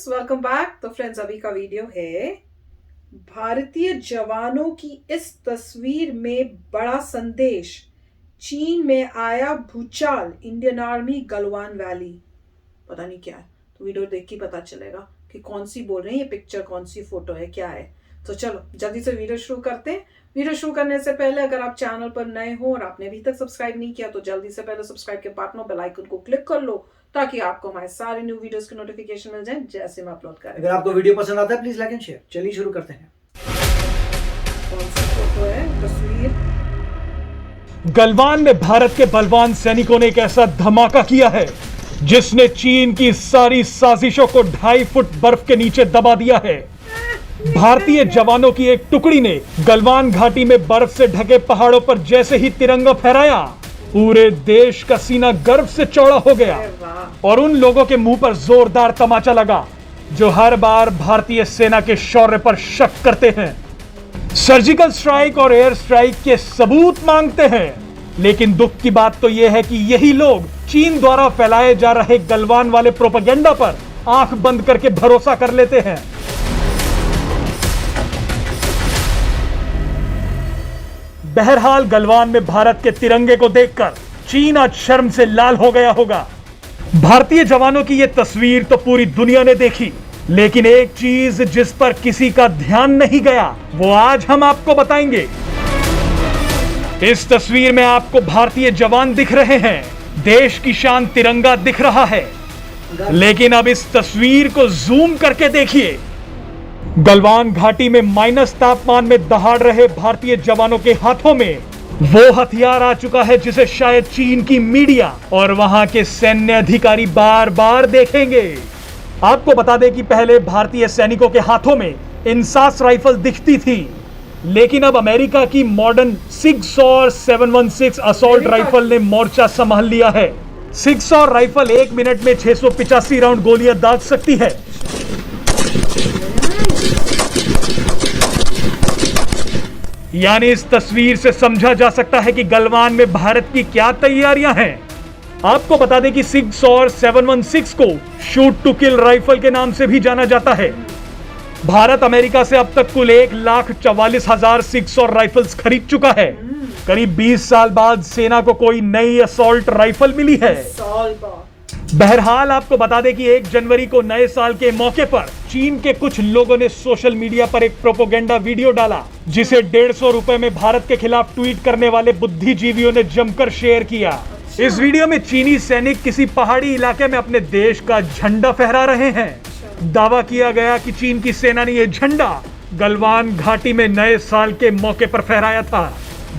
Welcome back. तो friends, अभी का वीडियो है भारतीय जवानों की इस तस्वीर में बड़ा संदेश। चीन में आया भूचाल, इंडियन आर्मी गलवान वैली। पता नहीं क्या है, तो वीडियो देख के पता चलेगा कि कौन सी बोल रहे हैं, ये पिक्चर कौन सी फोटो है, क्या है। तो चलो जल्दी से वीडियो शुरू करते हैं। वीडियो शुरू करने से पहले अगर आप चैनल पर नए हो और आपने अभी तक सब्सक्राइब नहीं किया तो जल्दी से पहले सब्सक्राइब के बटन बेल आइकन को क्लिक कर लो ताकि आपको हमारे सारे न्यू वीडियोस की नोटिफिकेशन मिल जाए जैसे हम अपलोड करें। अगर आपको वीडियो पसंद आता है प्लीज लाइक एंड शेयर। चलिए शुरू करते हैं। कौन सा फोटो है, तस्वीर? गलवान में भारत के बलवान सैनिकों ने एक ऐसा धमाका किया है जिसने चीन की सारी साजिशों को 2.5 फुट बर्फ के नीचे दबा दिया है। भारतीय जवानों की एक टुकड़ी ने गलवान घाटी में बर्फ से ढके पहाड़ों पर जैसे ही तिरंगा फहराया, पूरे देश का सीना गर्व से चौड़ा हो गया और उन लोगों के मुंह पर जोरदार तमाचा लगा जो हर बार भारतीय सेना के शौर्य पर शक करते हैं, सर्जिकल स्ट्राइक और एयर स्ट्राइक के सबूत मांगते हैं। लेकिन दुख की बात तो यह है कि यही लोग चीन द्वारा फैलाए जा रहे गलवान वाले प्रोपेगेंडा पर आंख बंद करके भरोसा कर लेते हैं। बहरहाल गलवान में भारत के तिरंगे को देखकर चीन आज शर्म से लाल हो गया होगा। भारतीय जवानों की यह तस्वीर तो पूरी दुनिया ने देखी, लेकिन एक चीज जिस पर किसी का ध्यान नहीं गया वो आज हम आपको बताएंगे। इस तस्वीर में आपको भारतीय जवान दिख रहे हैं, देश की शान तिरंगा दिख रहा है, लेकिन अब इस तस्वीर को जूम करके देखिए। गलवान घाटी में माइनस तापमान में दहाड़ रहे भारतीय जवानों के हाथों में वो हथियार आ चुका है जिसे शायद चीन की मीडिया और वहां के सैन्य अधिकारी बार बार देखेंगे। आपको बता दें कि पहले भारतीय सैनिकों के हाथों में इंसास राइफल दिखती थी, लेकिन अब अमेरिका की मॉडर्न 6 716 असॉल्ट राइफल ने मोर्चा संभाल लिया है। 6 राइफल 1 मिनट में 685 राउंड गोलियां दाग सकती है। यानी इस तस्वीर से समझा जा सकता है कि गलवान में भारत की क्या तैयारियां हैं। आपको बता दें कि 6 और 716 को शूट टू किल राइफल के नाम से भी जाना जाता है। भारत अमेरिका से अब तक कुल 1,44,000 6 और राइफल्स खरीद चुका है। करीब 20 साल बाद सेना को कोई नई असॉल्ट राइफल मिली है। बहरहाल आपको बता दें कि 1 जनवरी को नए साल के मौके पर चीन के कुछ लोगों ने सोशल मीडिया पर एक प्रोपोगेंडा वीडियो डाला जिसे 150 रुपए में भारत के खिलाफ ट्वीट करने वाले बुद्धिजीवियों ने जमकर शेयर किया। इस वीडियो में चीनी सैनिक किसी पहाड़ी इलाके में अपने देश का झंडा फहरा रहे हैं। दावा किया गया कि चीन की सेना ने यह झंडा गलवान घाटी में नए साल के मौके पर फहराया था।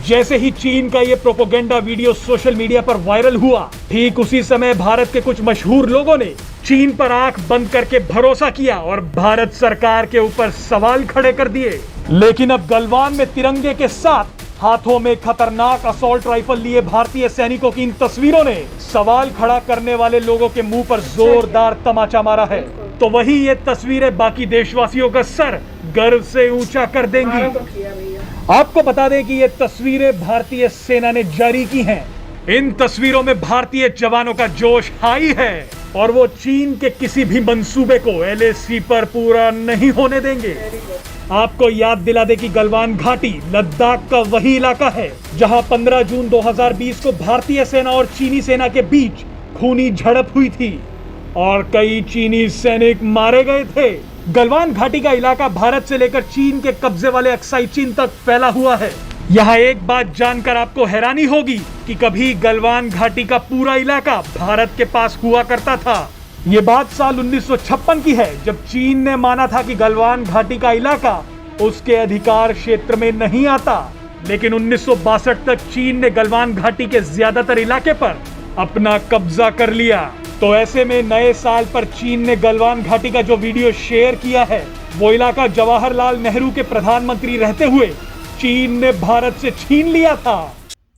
जैसे ही चीन का यह प्रोपोगेंडा वीडियो सोशल मीडिया पर वायरल हुआ, ठीक उसी समय भारत के कुछ मशहूर लोगों ने चीन पर आंख बंद करके भरोसा किया और भारत सरकार के ऊपर सवाल खड़े कर दिए। लेकिन अब गलवान में तिरंगे के साथ हाथों में खतरनाक असॉल्ट राइफल लिए भारतीय सैनिकों की इन तस्वीरों ने सवाल खड़ा करने वाले लोगों के मुंह पर जोरदार तमाचा मारा है। तो वही ये तस्वीरें बाकी देशवासियों का सर गर्व से ऊंचा कर देंगी। आपको बता दें कि ये तस्वीरें भारतीय सेना ने जारी की हैं। इन तस्वीरों में भारतीय जवानों का जोश हाई है और वो चीन के किसी भी मंसूबे को LAC पर पूरा नहीं होने देंगे। आपको याद दिला दे कि गलवान घाटी लद्दाख का वही इलाका है जहां 15 जून 2020 को भारतीय सेना और चीनी सेना के बीच खूनी झड़प हुई थी और कई चीनी सैनिक मारे गए थे। गलवान घाटी का इलाका भारत से लेकर चीन के कब्जे वाले अक्साई चीन तक फैला हुआ है। यहाँ एक बात जानकर आपको हैरानी होगी कि कभी गलवान घाटी का पूरा इलाका भारत के पास हुआ करता था। ये बात साल 1956 की है जब चीन ने माना था कि गलवान घाटी का इलाका उसके अधिकार क्षेत्र में नहीं आता, लेकिन 1962 तक चीन ने गलवान घाटी के ज्यादातर इलाके पर अपना कब्जा कर लिया। तो ऐसे में नए साल पर चीन ने गलवान घाटी का जो वीडियो शेयर किया है वो इलाका जवाहरलाल नेहरू के प्रधानमंत्री रहते हुए चीन ने भारत से छीन लिया था।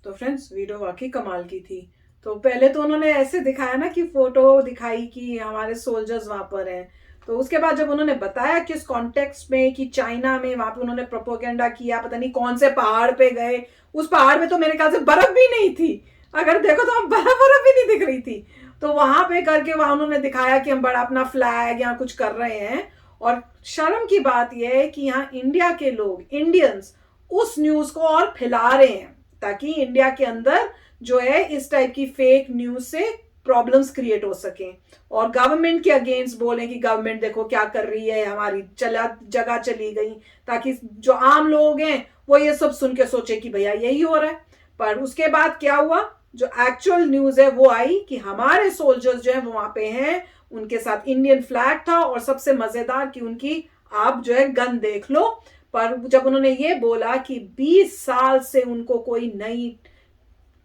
तो फ्रेंड्स, वीडियो वाकई कमाल की थी। तो पहले तो उन्होंने ऐसे दिखाया ना कि फोटो दिखाई कि हमारे सोल्जर्स वहां पर हैं, तो उसके बाद जब उन्होंने बताया किस कॉन्टेक्स्ट में कि चाइना में वहां पे उन्होंने प्रोपोगेंडा किया, पता नहीं कौन से पहाड़ पे गए, उस पहाड़ पे तो मेरे ख्याल से बर्फ भी नहीं थी। अगर देखो तो बर्फ भी नहीं दिख रही थी। तो वहां पे करके वहां उन्होंने दिखाया कि हम बड़ा अपना फ्लैग यहाँ कुछ कर रहे हैं। और शर्म की बात यह है कि यहाँ इंडिया के लोग, इंडियंस, उस न्यूज को और फैला रहे हैं ताकि इंडिया के अंदर जो है इस टाइप की फेक न्यूज से प्रॉब्लम्स क्रिएट हो सके और गवर्नमेंट के अगेंस्ट बोलें कि गवर्नमेंट देखो क्या कर रही है, हमारी जगह चली गई, ताकि जो आम लोग हैं वो ये सब सुन के सोचे कि भैया यही हो रहा है। पर उसके बाद क्या हुआ, जो एक्चुअल न्यूज है वो आई कि हमारे सोल्जर्स जो है वो वहां पे हैं, उनके साथ इंडियन फ्लैग था और सबसे मजेदार कि उनकी आप जो है गन देख लो। पर जब उन्होंने ये बोला कि 20 साल से उनको कोई नई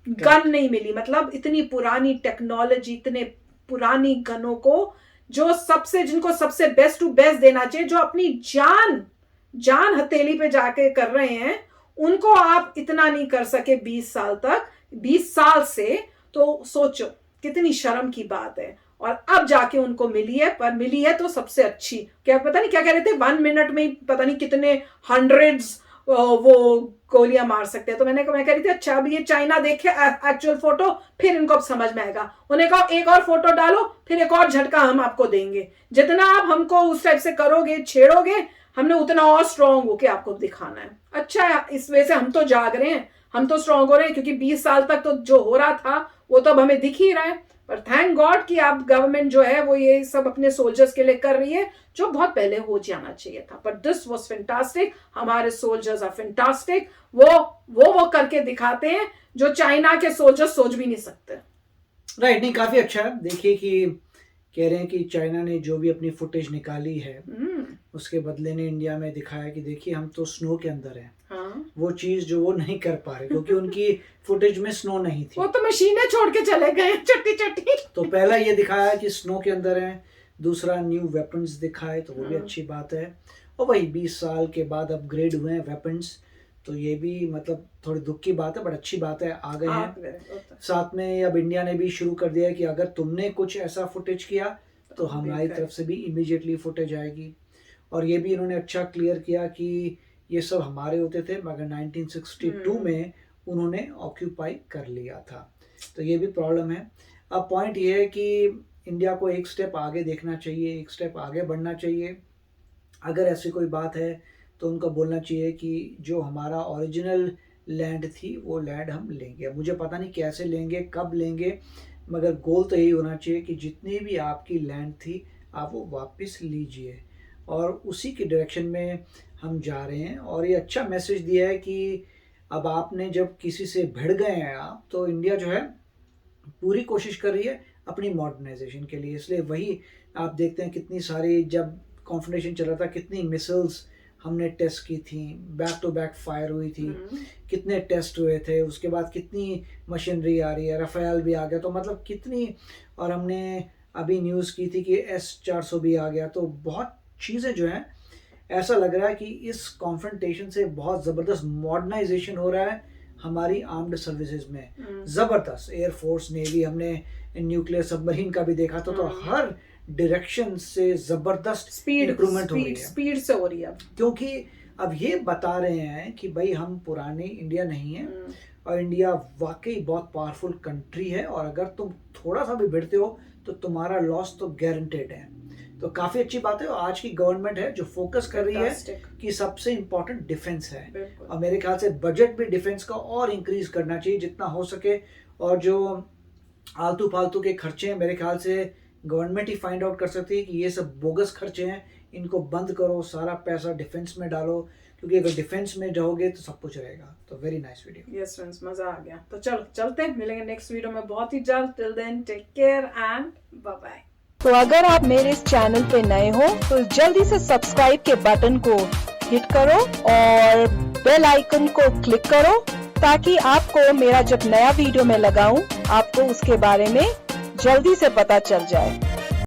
गन नहीं मिली, मतलब इतनी पुरानी टेक्नोलॉजी, इतने पुरानी गनों को जो जिनको सबसे बेस्ट टू बेस्ट देना चाहिए, जो अपनी जान हथेली पे जाके कर रहे हैं, उनको आप इतना नहीं कर सके 20 साल तक, 20 साल से। तो सोचो कितनी शर्म की बात है। और अब जाके उनको मिली है, पर मिली है तो सबसे अच्छी। क्या पता नहीं क्या कह रहे थे, 1 मिनट में पता नहीं कितने हंड्रेड्स वो गोलियां मार सकते हैं। तो मैं कह रही थी अच्छा अभी ये चाइना देखे एक्चुअल फोटो, फिर इनको अब समझ में आएगा। उन्हें कहा एक और फोटो डालो, फिर एक और झटका हम आपको देंगे। जितना आप हमको उस टाइप से करोगे, छेड़ोगे, हमने उतना और स्ट्रांग होके आपको दिखाना है। अच्छा, इस वजह से हम तो जाग रहे हैं, हम तो स्ट्रांग हो रहे हैं, क्योंकि 20 साल तक तो जो हो रहा था वो तो अब हमें दिख ही रहा है। पर थैंक गॉड कि आप गवर्नमेंट जो है वो ये सब अपने सोल्जर्स के लिए कर रही है, जो बहुत पहले हो जाना चाहिए था। पर दिस वाज फैंटास्टिक, हमारे सोल्जर्स आर फैंटास्टिक। वो करके दिखाते हैं जो चाइना के सोल्जर्स सोच भी नहीं सकते। राइट, नहीं काफी अच्छा है। देखिए कि कह रहे हैं कि चाइना ने जो भी अपनी फुटेज निकाली है उसके बदले ने इंडिया में दिखाया कि देखिए हम तो स्नो के अंदर हैं। हाँ। वो चीज जो वो नहीं कर पा रहे क्योंकि उनकी फुटेज में स्नो नहीं थी, वो तो मशीनें छोड़ के चले गए चट्टी। तो पहला ये दिखाया कि स्नो के अंदर है, दूसरा न्यू वेपन्स दिखाए, तो वो भी अच्छी बात है। और वही 20 साल के बाद अपग्रेड हुए हैं वेपन्स, तो ये भी मतलब थोड़ी दुख की बात है, बट अच्छी बात है, आ गए हैं। साथ में अब इंडिया ने भी शुरू कर दिया है कि अगर तुमने कुछ ऐसा फुटेज किया तो हमारी तरफ से भी इमीडिएटली फुटेज आएगी। और ये भी इन्होंने अच्छा क्लियर किया कि ये सब हमारे होते थे, मगर 1962 में उन्होंने ऑक्यूपाई कर लिया था, तो ये भी प्रॉब्लम है। अब पॉइंट ये है कि इंडिया को एक स्टेप आगे देखना चाहिए, एक स्टेप आगे बढ़ना चाहिए। अगर ऐसी कोई बात है तो उनको बोलना चाहिए कि जो हमारा ओरिजिनल लैंड थी वो लैंड हम लेंगे। मुझे पता नहीं कैसे लेंगे, कब लेंगे, मगर गोल तो यही होना चाहिए कि जितनी भी आपकी लैंड थी आप वो वापस लीजिए, और उसी के डायरेक्शन में हम जा रहे हैं। और ये अच्छा मैसेज दिया है कि अब आपने जब किसी से भिड़ गए हैं आप, तो इंडिया जो है पूरी कोशिश कर रही है अपनी मॉडर्नाइजेशन के लिए। इसलिए वही आप देखते हैं कितनी सारी, जब कॉन्फ्रंटेशन चल रहा था, कितनी मिसाइल्स हमने टेस्ट की थी, बैक टू बैक फायर हुई थी, कितने टेस्ट हुए थे, उसके बाद कितनी मशीनरी आ रही है, राफेल भी आ गया, तो मतलब कितनी। और हमने अभी न्यूज़ की थी कि S-400 भी आ गया। तो बहुत चीज़ें जो हैं, ऐसा लग रहा है कि इस कॉन्फ्रंटेशन से बहुत ज़बरदस्त मॉडर्नाइजेशन हो रहा है हमारी आर्म्ड सर्विसेज में। ज़बरदस्त एयरफोर्स, नेवी, हमने न्यूक्लियर सबमरीन का भी देखा था, तो हर डायरेक्शन से ज़बरदस्त स्पीड इंप्रूवमेंट हो रही है, स्पीड से हो रही है। क्योंकि अब ये बता रहे हैं कि भाई हम पुराने इंडिया नहीं है, और इंडिया वाकई बहुत पावरफुल कंट्री है, और अगर तुम थोड़ा सा भी भिड़ते हो तो तुम्हारा लॉस तो गारंटेड है। तो काफ़ी अच्छी बात है। और आज की गवर्नमेंट है जो फोकस कर रही है कि सबसे इम्पोर्टेंट डिफेंस है, और मेरे ख्याल से बजट भी डिफेंस का और इंक्रीज करना चाहिए जितना हो सके। और जो आलतू फालतू के खर्चे हैं, मेरे ख्याल से गवर्नमेंट ही फाइंड आउट कर सकती है कि ये सब बोगस खर्चे हैं, इनको बंद करो, सारा पैसा डिफेंस में डालो, क्योंकि अगर डिफेंस में जाओगे तो सब कुछ रहेगा। तो very nice video. Yes friends, मजा आ गया। तो चलो चलते हैं, मिलेंगे नेक्स्ट वीडियो में बहुत ही जल्द। Till then take care and bye bye. तो अगर आप मेरे इस चैनल पे नए हो तो जल्दी से सब्सक्राइब के बटन को हिट करो और बेल आइकन को क्लिक करो, ताकि आपको मेरा जब नया वीडियो मैं लगाऊं आपको उसके बारे में जल्दी से पता चल जाए।